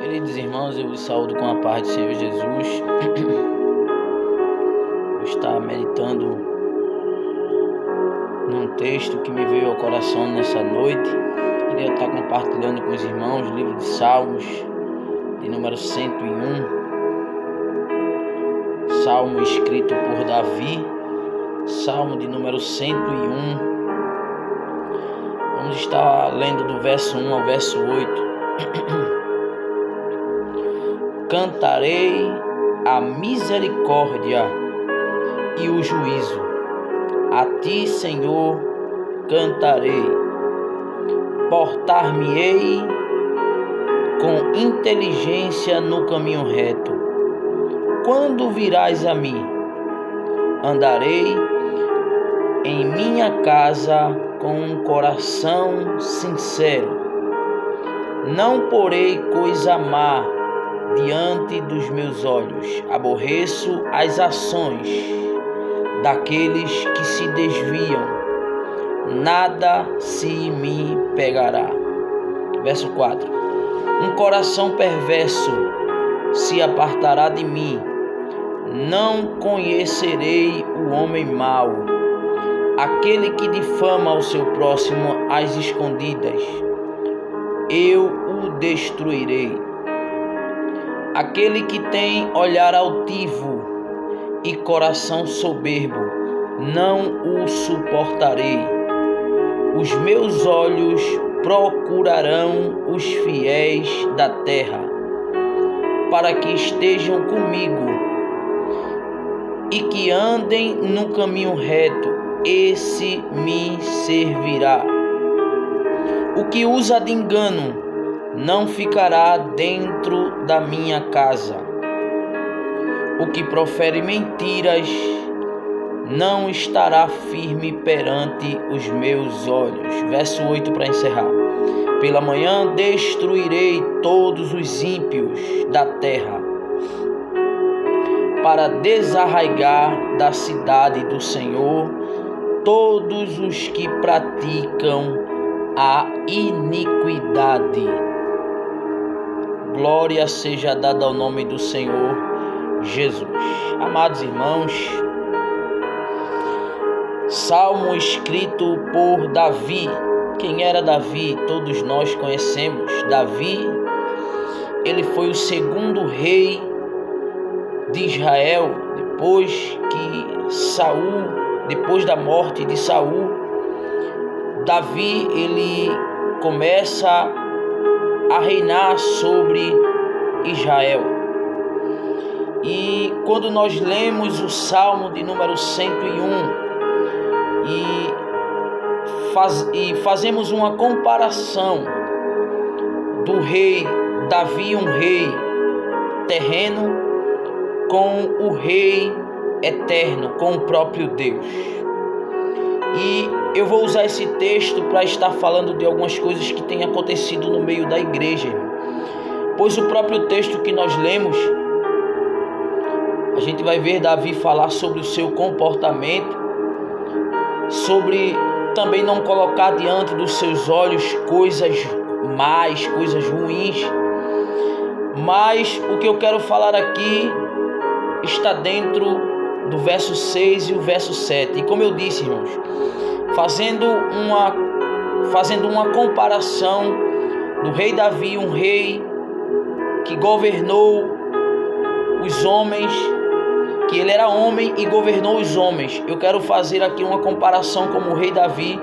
Queridos irmãos, eu vos saúdo com a paz do Senhor Jesus. Eu estava meditando num texto que me veio ao coração nessa noite. Queria estar compartilhando com os irmãos o livro de Salmos, de número 101. Salmo escrito por Davi, Salmo de número 101. Vamos estar lendo do verso 1 ao verso 8. Cantarei a misericórdia e o juízo. A ti, Senhor, cantarei. Portar-me-ei com inteligência no caminho reto. Quando virás a mim, andarei em minha casa com um coração sincero. Não porei coisa má diante dos meus olhos. Aborreço as ações daqueles que se desviam. Nada se me pegará. Verso 4. Um coração perverso se apartará de mim. Não conhecerei o homem mau, aquele que difama o seu próximo às escondidas. Eu o destruirei. Aquele que tem olhar altivo e coração soberbo, não o suportarei. Os meus olhos procurarão os fiéis da terra, para que estejam comigo e que andem no caminho reto. Esse me servirá. O que usa de engano não ficará dentro da minha casa. O que profere mentiras não estará firme perante os meus olhos. Verso 8 para encerrar. Pela manhã destruirei todos os ímpios da terra, para desarraigar da cidade do Senhor todos os que praticam a iniquidade. Glória seja dada ao nome do Senhor Jesus. Amados irmãos, salmo escrito por Davi. Quem era Davi? Todos nós conhecemos. Davi, ele foi o segundo rei de Israel, depois da morte de Saul. Davi, ele começa a reinar sobre Israel. E quando nós lemos o Salmo de número 101 e fazemos uma comparação do rei Davi, um rei terreno, com o rei eterno, com o próprio Deus. E eu vou usar esse texto para estar falando de algumas coisas que têm acontecido no meio da igreja, pois o próprio texto que nós lemos, a gente vai ver Davi falar sobre o seu comportamento, sobre também não colocar diante dos seus olhos coisas más, coisas ruins. Mas o que eu quero falar aqui está dentro do verso 6 e o verso 7. E como eu disse, irmãos, fazendo uma comparação do rei Davi, um rei que governou os homens, que ele era homem e governou os homens. Eu quero fazer aqui uma comparação como o rei Davi,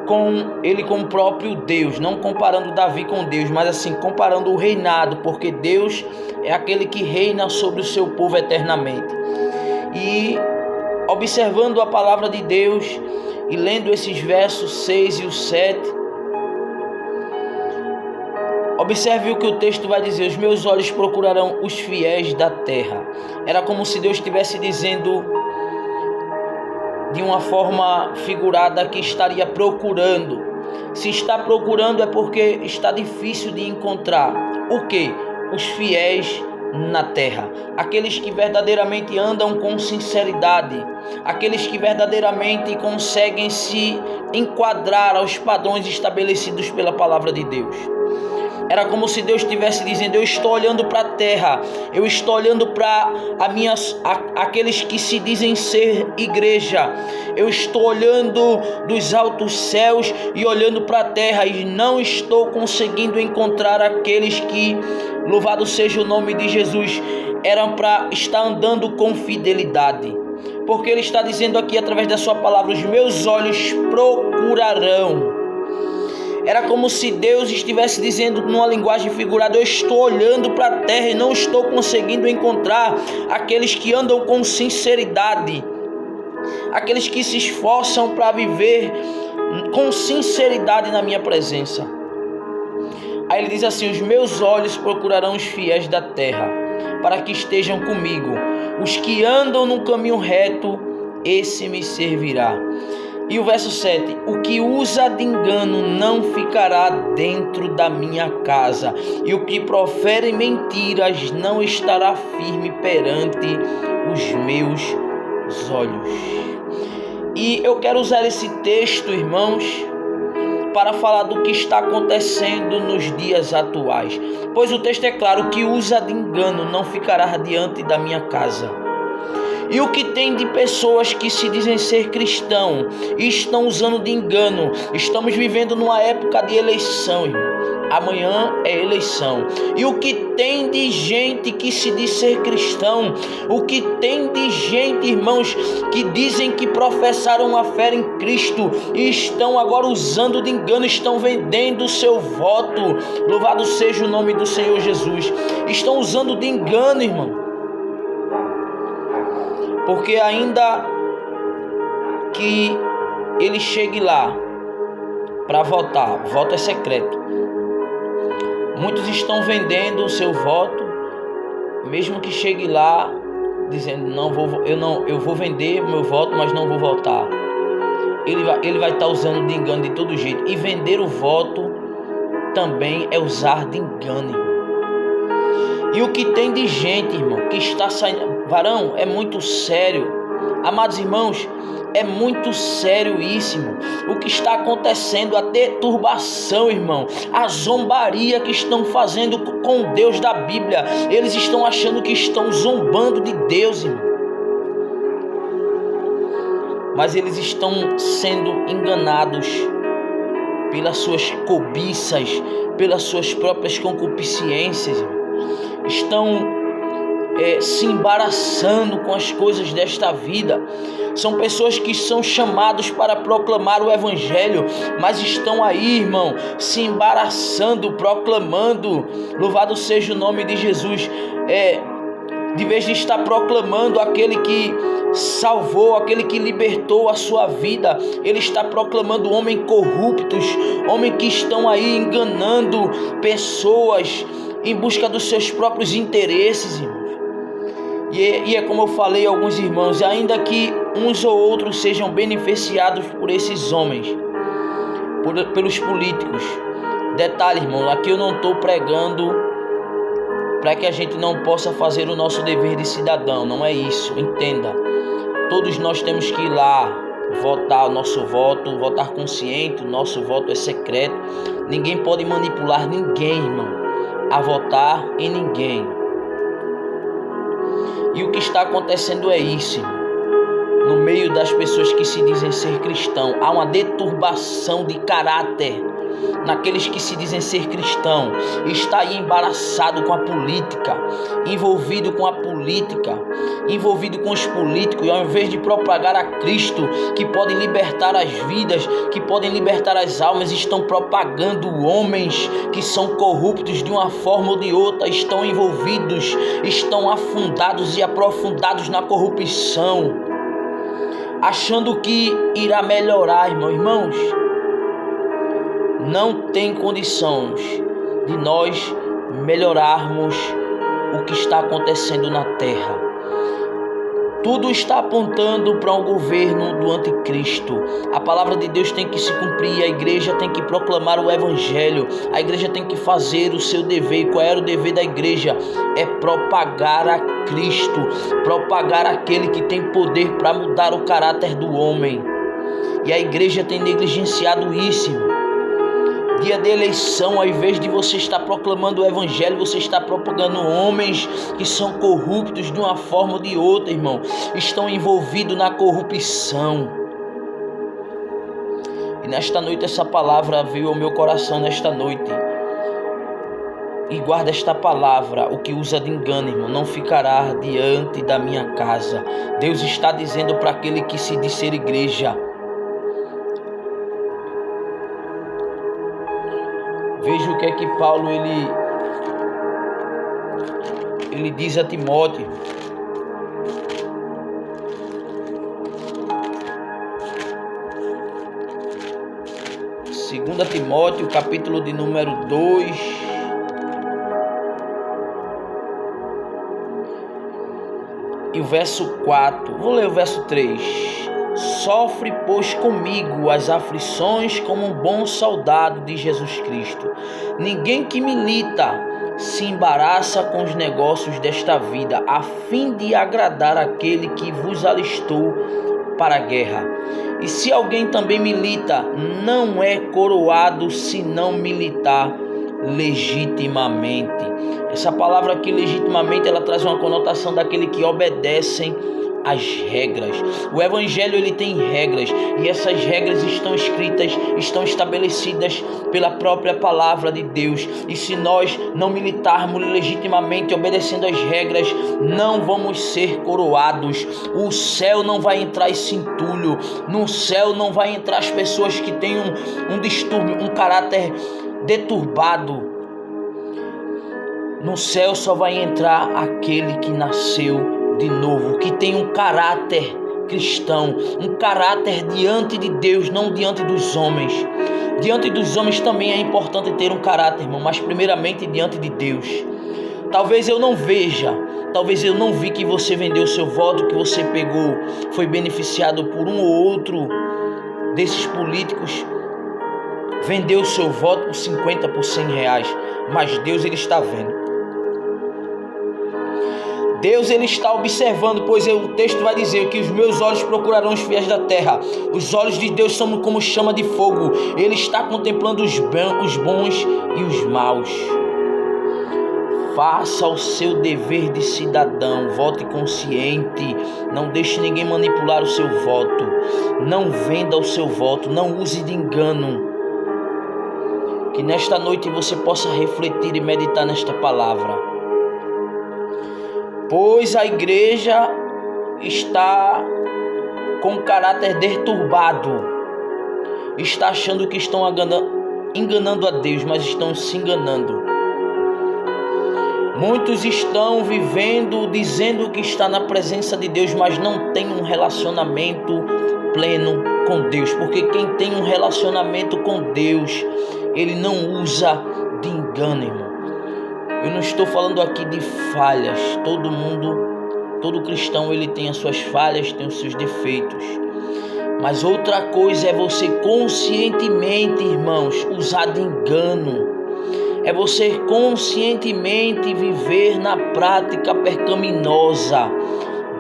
com o próprio Deus, não comparando Davi com Deus, mas assim, comparando o reinado, porque Deus é aquele que reina sobre o seu povo eternamente. E observando a palavra de Deus e lendo esses versos 6 e o 7, observe o que o texto vai dizer: os meus olhos procurarão os fiéis da terra. Era como se Deus estivesse dizendo de uma forma figurada que estaria procurando. Se está procurando é porque está difícil de encontrar. O quê? Os fiéis na terra, aqueles que verdadeiramente andam com sinceridade, aqueles que verdadeiramente conseguem se enquadrar aos padrões estabelecidos pela palavra de Deus. Era como se Deus estivesse dizendo: eu estou olhando para a terra, eu estou olhando para aqueles que se dizem ser igreja, eu estou olhando dos altos céus e olhando para a terra, e não estou conseguindo encontrar aqueles que, louvado seja o nome de Jesus, eram para estar andando com fidelidade. Porque Ele está dizendo aqui através da sua palavra: os meus olhos procurarão. Era como se Deus estivesse dizendo numa linguagem figurada: eu estou olhando para a terra e não estou conseguindo encontrar aqueles que andam com sinceridade, aqueles que se esforçam para viver com sinceridade na minha presença. Aí ele diz assim: os meus olhos procurarão os fiéis da terra, para que estejam comigo. Os que andam no caminho reto, esse me servirá. E o verso 7: o que usa de engano não ficará dentro da minha casa, e o que profere mentiras não estará firme perante os meus olhos. E eu quero usar esse texto, irmãos, para falar do que está acontecendo nos dias atuais. Pois o texto é claro: o que usa de engano não ficará diante da minha casa. E o que tem de pessoas que se dizem ser cristão e estão usando de engano? Estamos vivendo numa época de eleição, irmão. Amanhã é eleição. E o que tem de gente que se diz ser cristão, o que tem de gente, irmãos, que dizem que professaram a fé em Cristo e estão agora usando de engano, estão vendendo o seu voto. Louvado seja o nome do Senhor Jesus. Estão usando de engano, irmão. Porque ainda que ele chegue lá para votar, voto é secreto. Muitos estão vendendo o seu voto, mesmo que chegue lá dizendo: eu vou vender meu voto, mas não vou votar. Ele vai estar usando de engano de todo jeito. E vender o voto também é usar de engano, irmão. E o que tem de gente, irmão, que está saindo... Varão, é muito sério. Amados irmãos, é muito sério isso, irmão. O que está acontecendo, a deturbação, irmão, a zombaria que estão fazendo com o Deus da Bíblia. Eles estão achando que estão zombando de Deus, irmão. Mas eles estão sendo enganados pelas suas cobiças, pelas suas próprias concupiscências, irmão. Estão se embaraçando com as coisas desta vida. São pessoas que são chamados para proclamar o Evangelho, mas estão aí, irmão, se embaraçando, proclamando. Louvado seja o nome de Jesus. De vez de estar proclamando aquele que salvou, aquele que libertou a sua vida, ele está proclamando homens corruptos, homens que estão aí enganando pessoas em busca dos seus próprios interesses, irmãos. E é como eu falei a alguns irmãos: ainda que uns ou outros sejam beneficiados por esses homens, pelos políticos. Detalhe, irmão, aqui eu não estou pregando para que a gente não possa fazer o nosso dever de cidadão, não é isso, entenda. Todos nós temos que ir lá votar o nosso voto, votar consciente. O nosso voto é secreto. Ninguém pode manipular ninguém, irmão, a votar em ninguém. E o que está acontecendo é isso, irmão. No meio das pessoas que se dizem ser cristão, há uma deturbação de caráter naqueles que se dizem ser cristão. Está aí embaraçado com a política, envolvido com a política, envolvido com os políticos, e ao invés de propagar a Cristo, que podem libertar as vidas, que podem libertar as almas, estão propagando homens que são corruptos de uma forma ou de outra, estão envolvidos, estão afundados e aprofundados na corrupção, achando que irá melhorar, irmãos. Não tem condições de nós melhorarmos o que está acontecendo na terra. Tudo está apontando para um governo do anticristo. A palavra de Deus tem que se cumprir, a igreja tem que proclamar o evangelho, a igreja tem que fazer o seu dever. E qual era o dever da igreja? É propagar a Cristo, propagar aquele que tem poder para mudar o caráter do homem. E a igreja tem negligenciado isso, irmão. dia de eleição, ao invés de você estar proclamando o evangelho, você está propagando homens que são corruptos de uma forma ou de outra, irmão. Estão envolvidos na corrupção. E nesta noite essa palavra veio ao meu coração nesta noite. E guarda esta palavra: o que usa de engano, irmão, não ficará diante da minha casa. Deus está dizendo para aquele que se diz ser igreja. Veja o que é que Paulo ele diz a Timóteo. Segunda Timóteo, capítulo de número 2. E o verso 4, vou ler o verso 3. Sofre, pois, comigo as aflições como um bom soldado de Jesus Cristo. Ninguém que milita se embaraça com os negócios desta vida, a fim de agradar aquele que vos alistou para a guerra. E se alguém também milita, não é coroado se não militar legitimamente. Essa palavra aqui, legitimamente, ela traz uma conotação daquele que obedecem às regras. O evangelho, ele tem regras, e essas regras estão escritas, estão estabelecidas pela própria palavra de Deus. E se nós não militarmos legitimamente, obedecendo às regras, não vamos ser coroados. O céu não vai entrar esse entulho. No céu não vai entrar as pessoas que têm um distúrbio, um caráter deturbado. No céu só vai entrar aquele que nasceu de novo, que tem um caráter cristão, um caráter diante de Deus, não diante dos homens. Diante dos homens também é importante ter um caráter, irmão, mas primeiramente diante de Deus. Talvez eu não veja, talvez eu não vi que você vendeu o seu voto, que você pegou, foi beneficiado por um ou outro desses políticos, vendeu o seu voto por 50, por 100 reais, mas Deus, ele está vendo. Deus, ele está observando, pois o texto vai dizer que os meus olhos procurarão os fiéis da terra. Os olhos de Deus são como chama de fogo. Ele está contemplando os bons e os maus. Faça o seu dever de cidadão, vote consciente, não deixe ninguém manipular o seu voto, não venda o seu voto, não use de engano. Que nesta noite você possa refletir e meditar nesta palavra. Pois a igreja está com caráter deturbado, está achando que estão enganando a Deus, mas estão se enganando. Muitos estão vivendo, dizendo que está na presença de Deus, mas não tem um relacionamento pleno com Deus. Porque quem tem um relacionamento com Deus, ele não usa de engano, irmão. Eu não estou falando aqui de falhas. Todo cristão, ele tem as suas falhas, tem os seus defeitos. Mas outra coisa é você conscientemente, irmãos, usar de engano. É você conscientemente viver na prática pecaminosa.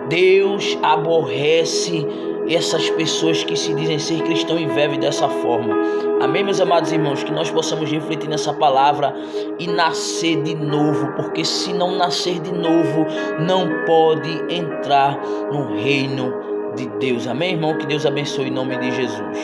Deus aborrece essas pessoas que se dizem ser cristão e vivem dessa forma. Amém, meus amados irmãos? Que nós possamos refletir nessa palavra e nascer de novo, porque se não nascer de novo, não pode entrar no reino de Deus. Amém, irmão? Que Deus abençoe em nome de Jesus.